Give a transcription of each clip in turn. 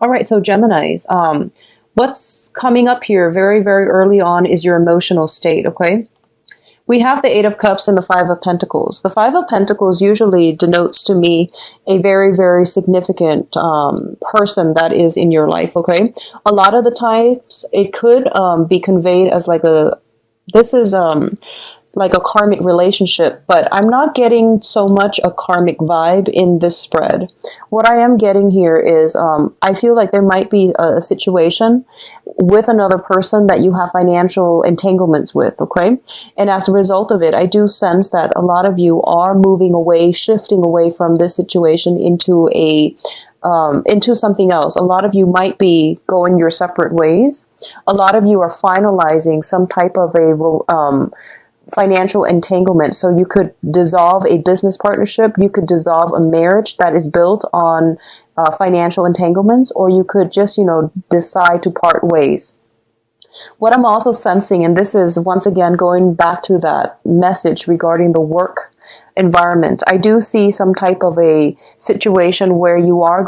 All right, so Geminis, what's coming up here very, very early on is your emotional state, okay? We have the Eight of Cups and the Five of Pentacles. The Five of Pentacles usually denotes to me a very, very significant person that is in your life, okay? A lot of the times it could be conveyed as like this is like a karmic relationship, but I'm not getting so much a karmic vibe in this spread. What I am getting here is I feel like there might be a situation with another person that you have financial entanglements with, okay? And as a result of it, I do sense that a lot of you are moving away, shifting away from this situation into into something else. A lot of you might be going your separate ways. A lot of you are finalizing some type of a financial entanglement. So you could dissolve a business partnership, you could dissolve a marriage that is built on financial entanglements, or you could just, decide to part ways. What I'm also sensing, and this is once again going back to that message regarding the work environment, I do see some type of a situation where you are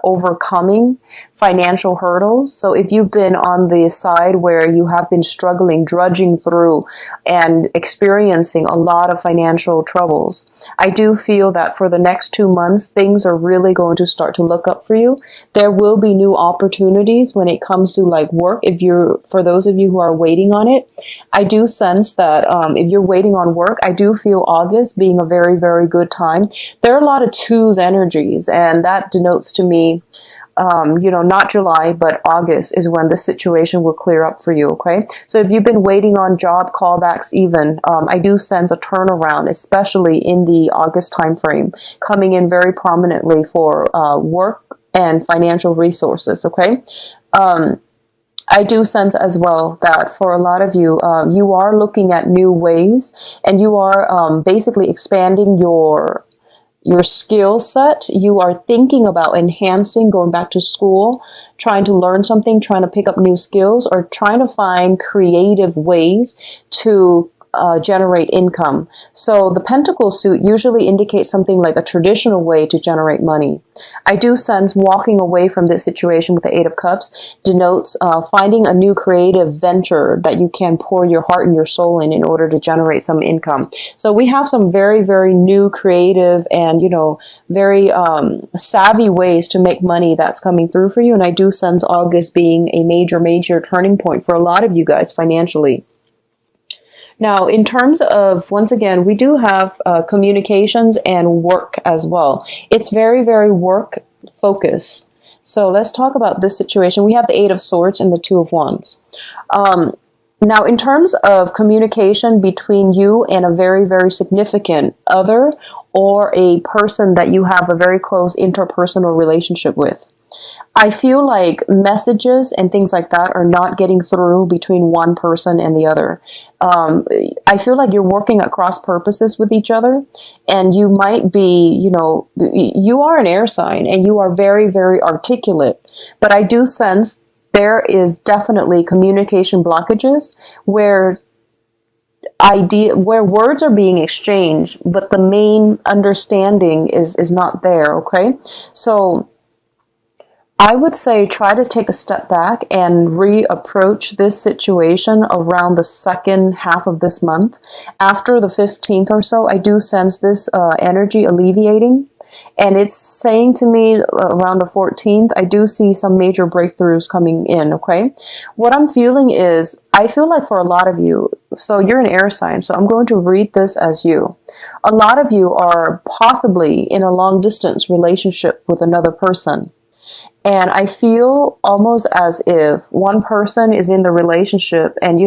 overcoming financial hurdles. So if you've been on the side where you have been struggling, drudging through and experiencing a lot of financial troubles, I do feel that for the next 2 months, things are really going to start to look up for you. There will be new opportunities when it comes to like work. For those of you who are waiting on it, I do sense that if you're waiting on work, I do feel August being a very, very good time. There are a lot of twos energies, and that denotes to me, not July, but August is when the situation will clear up for you, okay? So if you've been waiting on job callbacks even, I do sense a turnaround, especially in the August timeframe, coming in very prominently for work and financial resources, okay? I do sense as well that for a lot of you, you are looking at new ways, and you are basically expanding your skill set. You are thinking about enhancing, going back to school, trying to learn something, trying to pick up new skills, or trying to find creative ways to generate income. So the Pentacle suit usually indicates something like a traditional way to generate money. I do sense walking away from this situation with the Eight of Cups denotes finding a new creative venture that you can pour your heart and your soul in order to generate some income. So we have some very, very new creative and, very savvy ways to make money that's coming through for you. And I do sense August being a major, major turning point for a lot of you guys financially. Now, in terms of, once again, we do have communications and work as well. It's very, very work focused. So let's talk about this situation. We have the Eight of Swords and the Two of Wands. Now, in terms of communication between you and a very, very significant other, or a person that you have a very close interpersonal relationship with, I feel like messages and things like that are not getting through between one person and the other. I feel like you're working at cross purposes with each other, and you might be, you are an air sign and you are very, very articulate, but I do sense there is definitely communication blockages where words are being exchanged, but the main understanding is not there, okay? So I would say try to take a step back and reapproach this situation around the second half of this month. After the 15th or so, I do sense this energy alleviating. And it's saying to me around the 14th, I do see some major breakthroughs coming in, okay? What I'm feeling is, I feel like for a lot of you, so you're an air sign, so I'm going to read this as you. A lot of you are possibly in a long distance relationship with another person. And I feel almost as if one person is in the relationship and,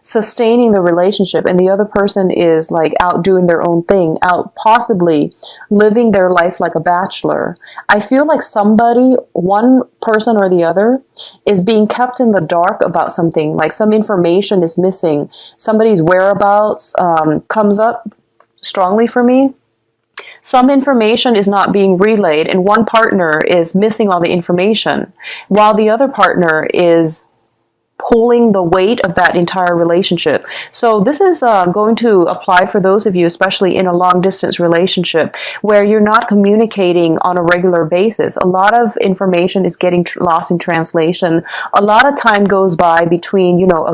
sustaining the relationship, and the other person is like out doing their own thing, out possibly living their life like a bachelor. I feel like somebody, one person or the other, is being kept in the dark about something, like some information is missing. Somebody's whereabouts comes up strongly for me. Some information is not being relayed, and one partner is missing all the information, while the other partner is pulling the weight of that entire relationship. So this is going to apply for those of you, especially in a long distance relationship where you're not communicating on a regular basis. A lot of information is getting lost in translation. A lot of time goes by between, you know,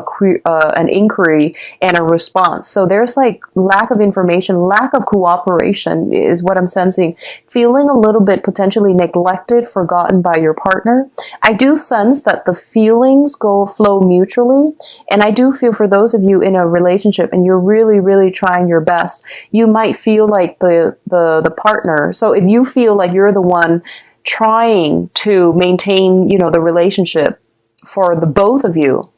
an inquiry and a response. So there's like lack of information, lack of cooperation is what I'm sensing. Feeling a little bit potentially neglected, forgotten by your partner. I do sense that the feelings flow mutually, and I do feel for those of you in a relationship and you're really, really trying your best, you might feel like the partner. So if you feel like you're the one trying to maintain, you know, the relationship for the both of you,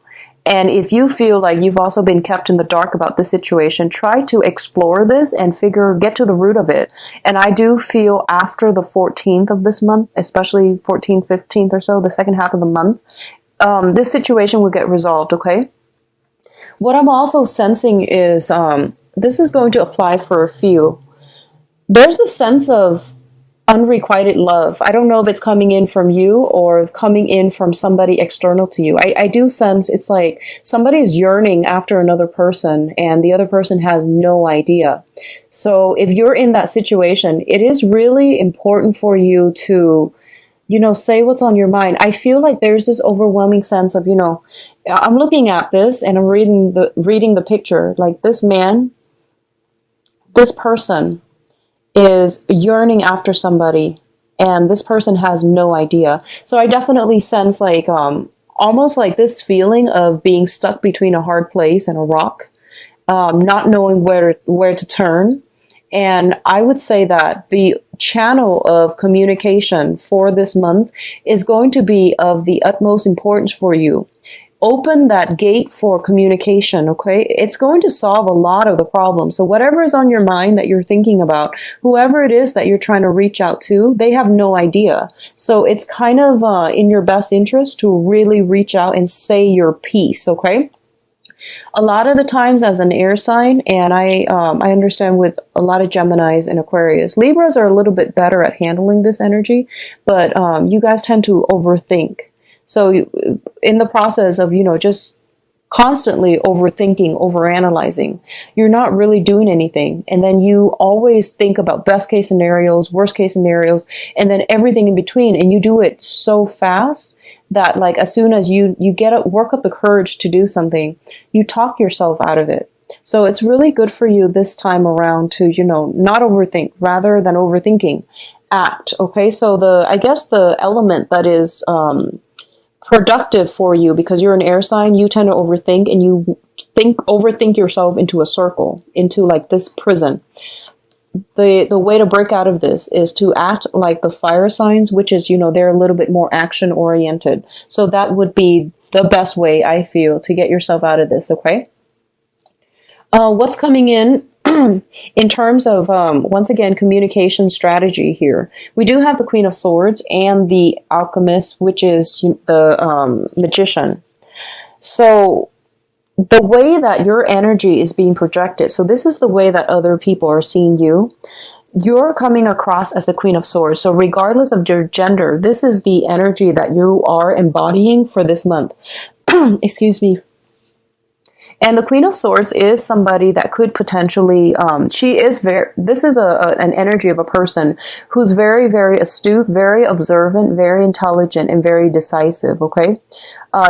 and if you feel like you've also been kept in the dark about this situation, try to explore this and get to the root of it. And I do feel after the 14th of this month, especially 14th, 15th or so, the second half of the month, this situation will get resolved, okay? What I'm also sensing is, this is going to apply for a few. There's a sense of unrequited love. I don't know if it's coming in from you or coming in from somebody external to you. I do sense it's like somebody is yearning after another person and the other person has no idea. So if you're in that situation, it is really important for you to, you know, say what's on your mind. I feel like there's this overwhelming sense of, you know, I'm looking at this and I'm reading the picture. Like this man, this person is yearning after somebody and this person has no idea. So I definitely sense like almost like this feeling of being stuck between a hard place and a rock, not knowing where to turn. And I would say that the channel of communication for this month is going to be of the utmost importance for you. Open that gate for communication, okay? It's going to solve a lot of the problems. So whatever is on your mind that you're thinking about, whoever it is that you're trying to reach out to, they have no idea. So it's kind of in your best interest to really reach out and say your piece, okay? A lot of the times as an air sign, and I understand with a lot of Geminis and Aquarius, Libras are a little bit better at handling this energy, but you guys tend to overthink. So in the process of, you know, just constantly overthinking, overanalyzing, you're not really doing anything. And then you always think about best case scenarios, worst case scenarios, and then everything in between. And you do it so fast that like as soon as you work up the courage to do something, you talk yourself out of it. So it's really good for you this time around to, you know, not overthink rather than overthinking. Act. Okay. So I guess the element that is, productive for you, because you're an air sign, you tend to overthink and you overthink yourself into a circle, into like this prison. The way to break out of this is to act like the fire signs, which is, you know, they're a little bit more action oriented. So that would be the best way, I feel, to get yourself out of this, okay? What's coming in terms of, once again, communication strategy here, we do have the Queen of Swords and the Alchemist, which is the Magician. So the way that your energy is being projected, so this is the way that other people are seeing you. You're coming across as the Queen of Swords. So regardless of your gender, this is the energy that you are embodying for this month. Excuse me. And the Queen of Swords is somebody that could potentially, this is an energy of a person who's very, very astute, very observant, very intelligent, and very decisive, okay?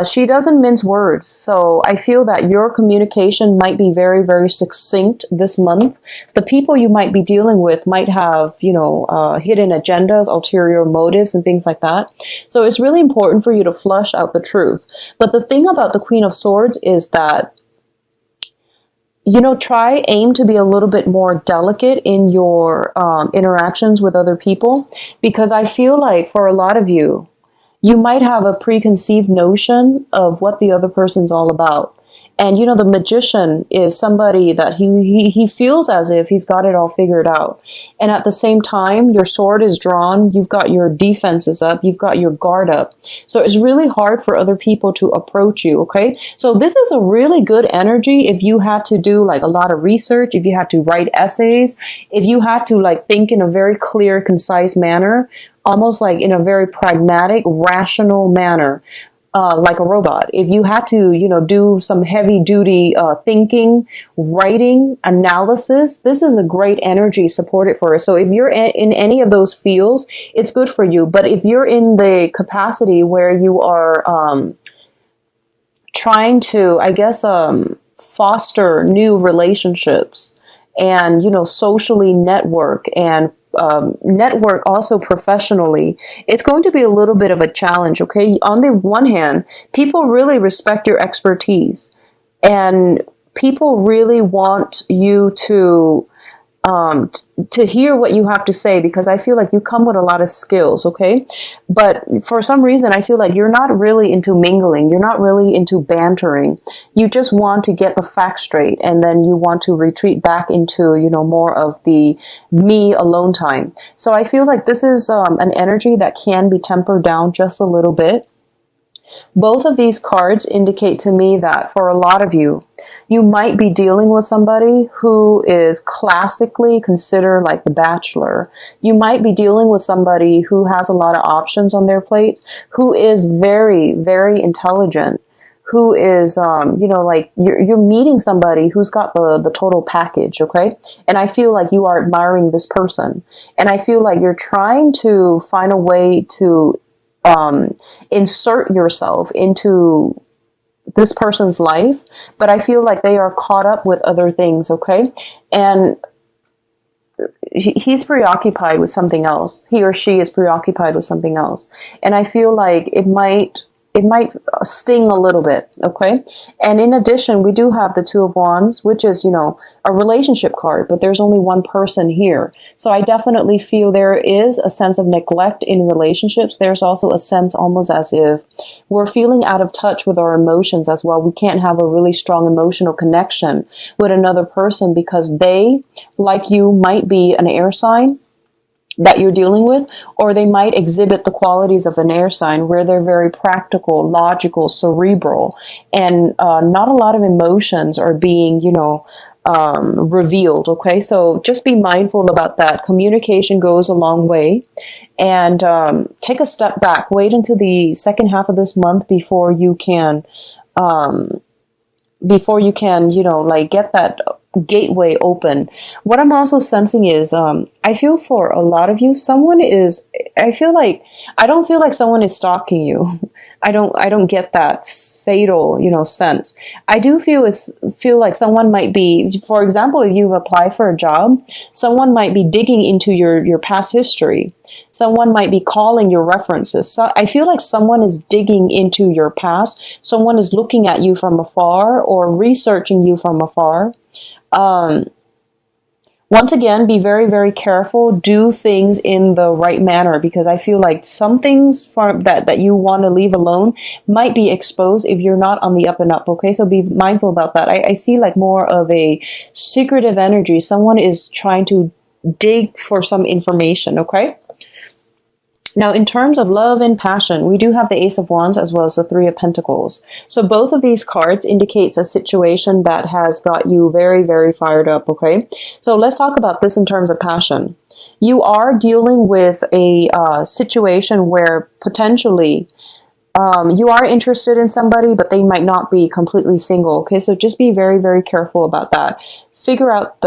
She doesn't mince words. So I feel that your communication might be very, very succinct this month. The people you might be dealing with might have, you know, hidden agendas, ulterior motives, and things like that. So it's really important for you to flush out the truth. But the thing about the Queen of Swords is that, you know, aim to be a little bit more delicate in your interactions with other people, because I feel like for a lot of you, you might have a preconceived notion of what the other person's all about. And, you know, the Magician is somebody that he feels as if he's got it all figured out. And at the same time, your sword is drawn, you've got your defenses up, you've got your guard up. So it's really hard for other people to approach you, okay? So this is a really good energy if you had to do like a lot of research, if you had to write essays, if you had to like think in a very clear, concise manner, almost like in a very pragmatic, rational manner. like a robot. If you had to, do some heavy duty thinking, writing, analysis, this is a great energy supported for it. So if you're in any of those fields, it's good for you. But if you're in the capacity where you are trying to, I guess, foster new relationships and, socially network and network also professionally, it's going to be a little bit of a challenge, okay? On the one hand, people really respect your expertise and people really want you to hear what you have to say, because I feel like you come with a lot of skills, okay? But for some reason, I feel like you're not really into mingling. You're not really into bantering. You just want to get the facts straight, and then you want to retreat back into, more of the me alone time. So I feel like this is an energy that can be tempered down just a little bit. Both of these cards indicate to me that for a lot of you, you might be dealing with somebody who is classically considered like the bachelor. You might be dealing with somebody who has a lot of options on their plates, who is very, very intelligent, who is, like you're meeting somebody who's got the total package, okay? And I feel like you are admiring this person. And I feel like you're trying to find a way to insert yourself into this person's life, but I feel like they are caught up with other things, okay? And he's preoccupied with something else. He or she is preoccupied with something else. And I feel like it might sting a little bit, okay? And in addition, we do have the Two of Wands, which is, a relationship card, but there's only one person here. So I definitely feel there is a sense of neglect in relationships. There's also a sense almost as if we're feeling out of touch with our emotions as well. We can't have a really strong emotional connection with another person because they, like you, might be an air sign that you're dealing with, or they might exhibit the qualities of an air sign where they're very practical, logical, cerebral, and not a lot of emotions are being, revealed, okay? So just be mindful about that. Communication goes a long way. And take a step back. Wait until the second half of this month before you can, get that gateway open. What I'm also sensing is, I feel for a lot of you, I don't feel like someone is stalking you. I don't get that fatal, sense. I do feel like someone might be, for example, if you've applied for a job, someone might be digging into your past history. Someone might be calling your references. So I feel like someone is digging into your past. Someone is looking at you from afar or researching you from afar. Once again, be very, very careful. Do things in the right manner, because I feel like some things that you want to leave alone might be exposed if you're not on the up and up, okay? So be mindful about that. I see like more of a secretive energy. Someone is trying to dig for some information, okay? Now, in terms of love and passion, we do have the Ace of Wands as well as the Three of Pentacles. So both of these cards indicates a situation that has got you very, very fired up, okay? So let's talk about this in terms of passion. You are dealing with a situation where potentially you are interested in somebody, but they might not be completely single, okay? So just be very, very careful about that. Figure out,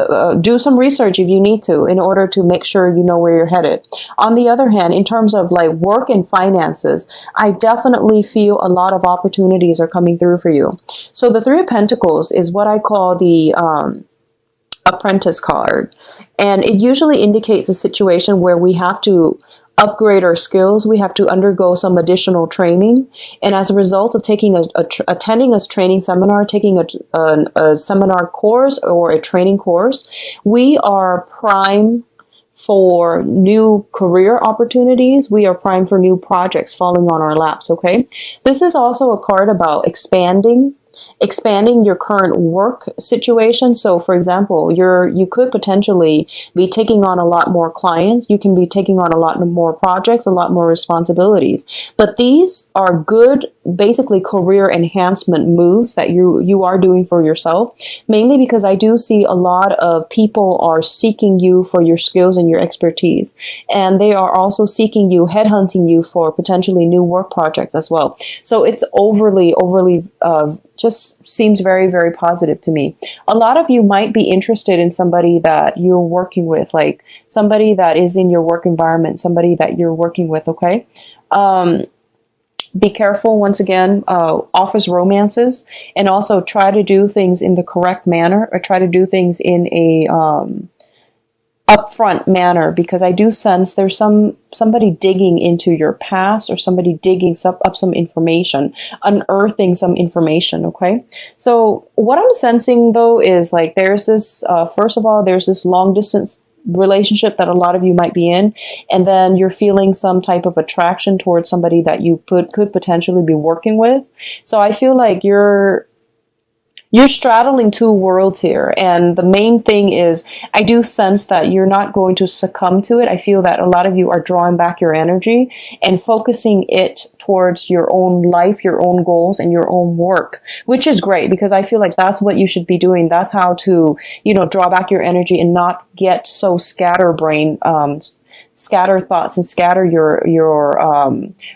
do some research if you need to in order to make sure you know where you're headed. On the other hand, in terms of like work and finances, I definitely feel a lot of opportunities are coming through for you. So the Three of Pentacles is what I call the apprentice card. And it usually indicates a situation where we have to upgrade our skills. We have to undergo some additional training. And as a result of taking attending a training seminar, taking a seminar course or a training course, we are prime for new career opportunities. We are primed for new projects falling on our laps, okay? This is also a card about expanding expanding your current work situation. So for example, you could potentially be taking on a lot more clients. You can be taking on a lot more projects, a lot more responsibilities. But these are good, basically career enhancement moves that you are doing for yourself, mainly because I do see a lot of people are seeking you for your skills and your expertise. And they are also seeking you, headhunting you for potentially new work projects as well. So it's overly just seems very, very positive to me. A lot of you might be interested in somebody that you're working with, like somebody that is in your work environment, somebody that you're working with, okay? Be careful, once again, office romances, and also try to do things in the correct manner, or try to do things in a upfront manner, because I do sense there's somebody digging into your past, or somebody digging up some information, unearthing some information, okay? So what I'm sensing though is like there's this, first of all, there's this long distance relationship that a lot of you might be in, and then you're feeling some type of attraction towards somebody that you could potentially be working with. So I feel like you're straddling two worlds here. And the main thing is, I do sense that you're not going to succumb to it. I feel that a lot of you are drawing back your energy and focusing it towards your own life, your own goals, and your own work, which is great, because I feel like that's what you should be doing. That's how to, draw back your energy and not get so scatterbrained, scatter thoughts and scatter your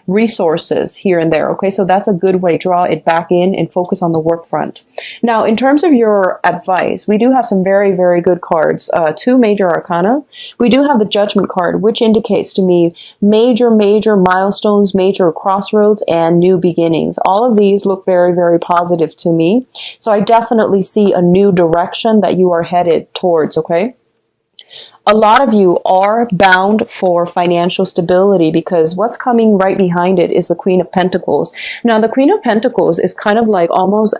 resources here and there. Okay, so that's a good way. Draw it back in and focus on the work front. Now, in terms of your advice, we do have some very, very good cards. Two major arcana. We do have the Judgment card, which indicates to me major milestones, major crossroads, and new beginnings. All of these look very, very positive to me. So I definitely see a new direction that you are headed towards, okay? A lot of you are bound for financial stability, because what's coming right behind it is the Queen of Pentacles. Now, the Queen of Pentacles is kind of like almost,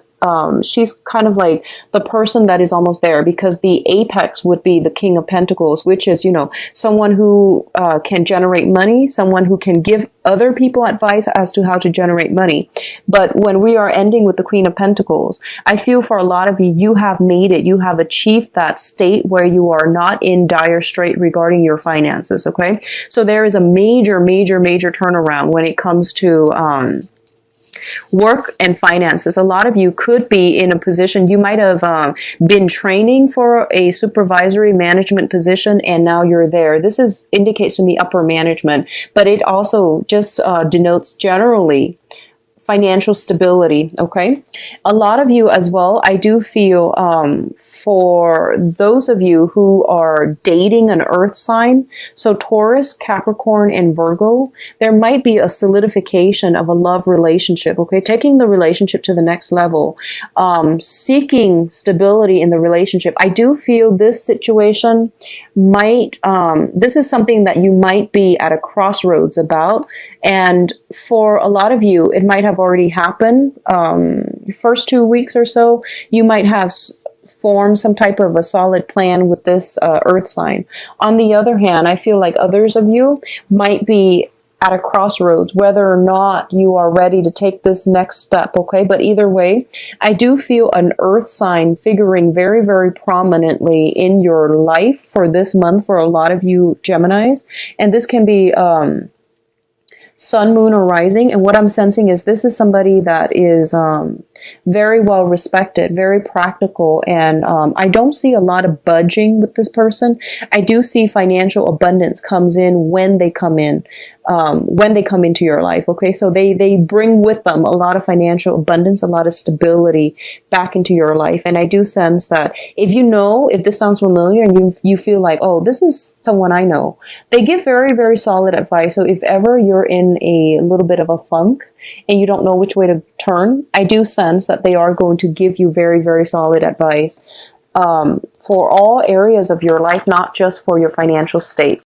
she's kind of like the person that is almost there, because the apex would be the King of Pentacles, which is, someone who can generate money, someone who can give other people advice as to how to generate money. But when we are ending with the Queen of Pentacles, I feel for a lot of you, you have made it. You have achieved that state where you are not in dire strait regarding your finances, okay? So there is a major turnaround when it comes to work and finances. A lot of you could be in a position, you might have been training for a supervisory management position, and now you're there. This indicates to me upper management, but it also just denotes generally financial stability, okay? A lot of you as well, I do feel for those of you who are dating an earth sign, so Taurus, Capricorn, and Virgo, there might be a solidification of a love relationship, okay? Taking the relationship to the next level, seeking stability in the relationship. I do feel this situation might, this is something that you might be at a crossroads about, and for a lot of you, it might have already happened. First 2 weeks or so, you might have formed some type of a solid plan with this earth sign. On the other hand, I feel like others of you might be at a crossroads, whether or not you are ready to take this next step, okay? But either way, I do feel an earth sign figuring very, very prominently in your life for this month for a lot of you Geminis. And this can be sun, moon, or rising. And what I'm sensing is this is somebody that is very well respected, very practical, and I don't see a lot of budging with this person. I do see financial abundance comes in when they come in. When they come into your life, okay? So they bring with them a lot of financial abundance, a lot of stability back into your life. And I do sense that if this sounds familiar and you feel like, oh, this is someone I know, they give very, very solid advice. So if ever you're in a little bit of a funk and you don't know which way to turn, I do sense that they are going to give you very, very solid advice for all areas of your life, not just for your financial state.